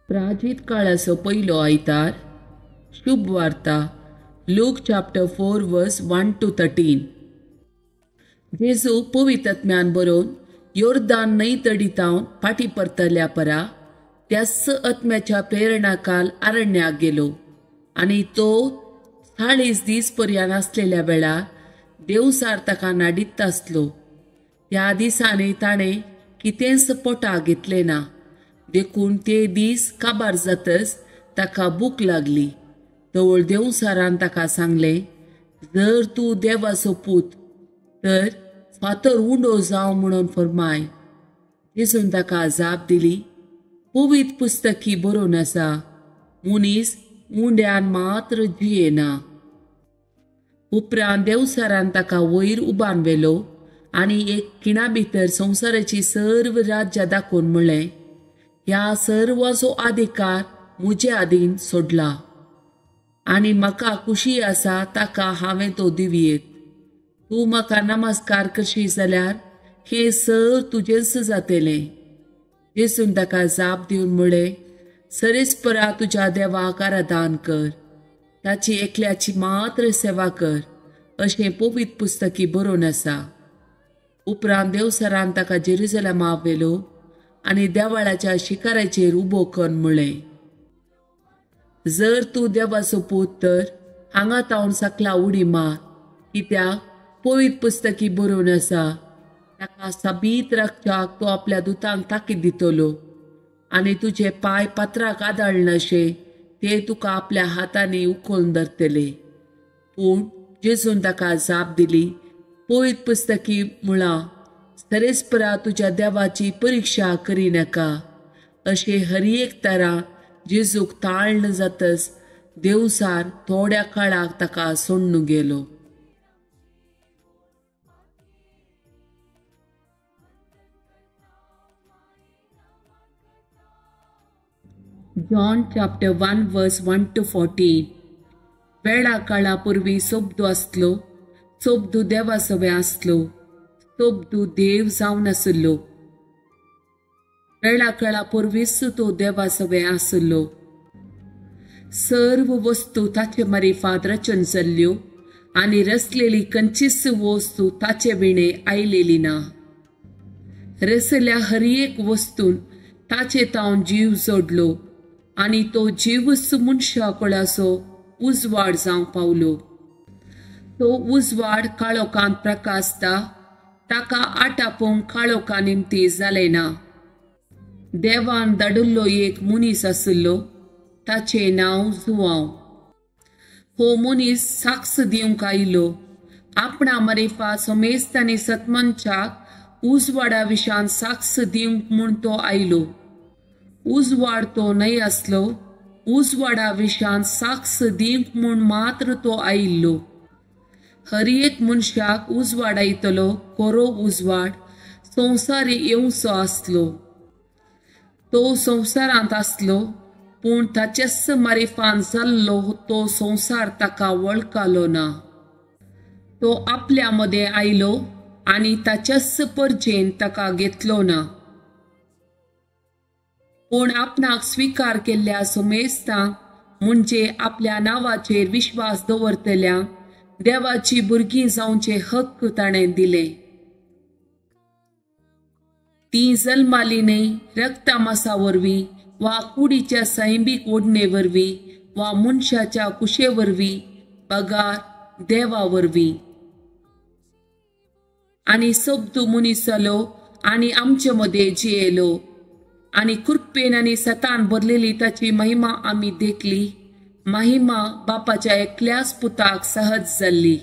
प्राचीन काळाचो पयलो आयतार. शुभ वार्ता. लूक चॅप्टर 4 वर्स 1 to 13. जेजू पवित्र आत्म्यान बरोवन योर्दान न्हंय तडितावन फाटी परतल्या परा त्याच आत्म्याच्या प्रेरणाकाल अरण्याक गेलो आनी तो 40 दीस पर्यंत आसलेल्या वेळार देवसार ताका नाडित आसलो. त्या दिसांनी ताणें कितेंच पोटाक घेतलें ना. देखून ते दीस काबार जातच ताका भूक लागली. तवळ देवसारान ताका सांगलें, जर तूं देवाचो पूत तर फातर उंडो जावं म्हणून फरमाय. जेजून ताका जाप दिली, पवित्र पुस्तकी बरोवन आसा, मनीस उंड्यान मात्र जियेना. उपरांत देवसारान ताका वयर उबान व्हेलो आनी एक खिणा भितर संवसाराची सर्व राज्य दाखोवन म्हणलें, ह्या सर्वाचो अधिकार म्हजे आदीन सोडला आनी म्हाका खुशी आसा ताका हांवें तो दिवयेत. तूं म्हाका नमस्कार करशी जाल्यार हें सर तुजेंच जातलें. जेजून ताका जाप दिवन म्हणलें, सरेस्परा तुज्या देवाक आराधन कर, ताची एकल्याची मात्र सेवा कर, अशें पवित्र पुस्तकी बरोवन आसा. उपरांत देवसारान ताका जेरुसलेमा व्हेलो आनी देवाळाच्या शिखराचेर उबो करून म्हणलें, जर तूं देवाचो पूत तर हांगा तावन सकला उडी मार, कित्याक पवित्र पुस्तकी बरोवन आसा, ताका साबीत राखच्याक तो आपल्या दुतांक ताकीद दितलो आनी तुजे पांय पात्राक आदाळनाशे ते तुका आपल्या हातांनी उखलून धरतले. पूण जेजून ताका जाप दिली, पवित्र पुस्तकी म्हळां, सरेस्परा तुज्या देवाची परिक्षा करिनाका. अशें हर एक तरां जेजूक ताळण जातच देवसार थोड्या काळाक ताका सोडून गेलो. जॉन चॅप्टर 1 वर्स 1 to 14. वेळा काळा पूर्वी सोबदू आसलो, सोबदू देवासवे आसलो, सोबदू देव जावन आसलो. वेळा काळा पूर्वीच तो देवासवे आसलो. सर्व वस्तू ताचे मारिफात रचन जाल्ल्यो आनी रचलेली खंयचीच वस्तू ताचे विणे आयलेली ना. रचल्या हर एक वस्तून ताचे तावन जीव जोडलो आनी तो जीवच मनशा कुळाचो उजवाड जावं पावलो. तो उजवाड काळोखांत प्रकाशता, ताका आटापोवंक काळोखा निमती जालें ना. देवान धाडिल्लो एक मनीस आसलो, ताचें नांव जुआंव. हो मनीस साक्ष दिवंक आयलो. आपणा मारिफात समेस्तांनी सतमनशाक उजवाडा विशान साक्ष दिवंक म्हूण तो आयलो. उजवाड तो न्हय आसलो, उजवाडा विशान साक्ष दिवंक म्हूण मात्र तो आयिल्लो. हर एक मनशाक उजवाड येतलो खरो उजवाड संवसार येवचो आसलो. तो संवसारांत आसलो, पूण ताच्याच मारिफान जाल्लो तो संवसार ताका वळखलो ना. तो आपल्या मदें आयलो आनी ताच्याच परजेन ताका घेतलो ना. पूण आपणाक स्विकार केल्ल्या समेस्तांक, म्हणजे आपल्या नांवाचेर विश्वास दवरतल्यांक देवाची भुरगीं जावचे हक्क ताणें दिले. ती जल्माली न्हय रक्तमासा वरवीं वा कुडीच्या सैमीक ओडणे वरवीं वा मनशाच्या कुशे वरवीं, पगार देवा वरवीं. आनी सोबतू मनीस जालो आनी आमचे मदें जियेलो आनी कृपेन आनी सतान भरलेली ताची महिमा आमी देखली. महिमा बापाच्या एकल्याच पुताक सहज जाल्ली.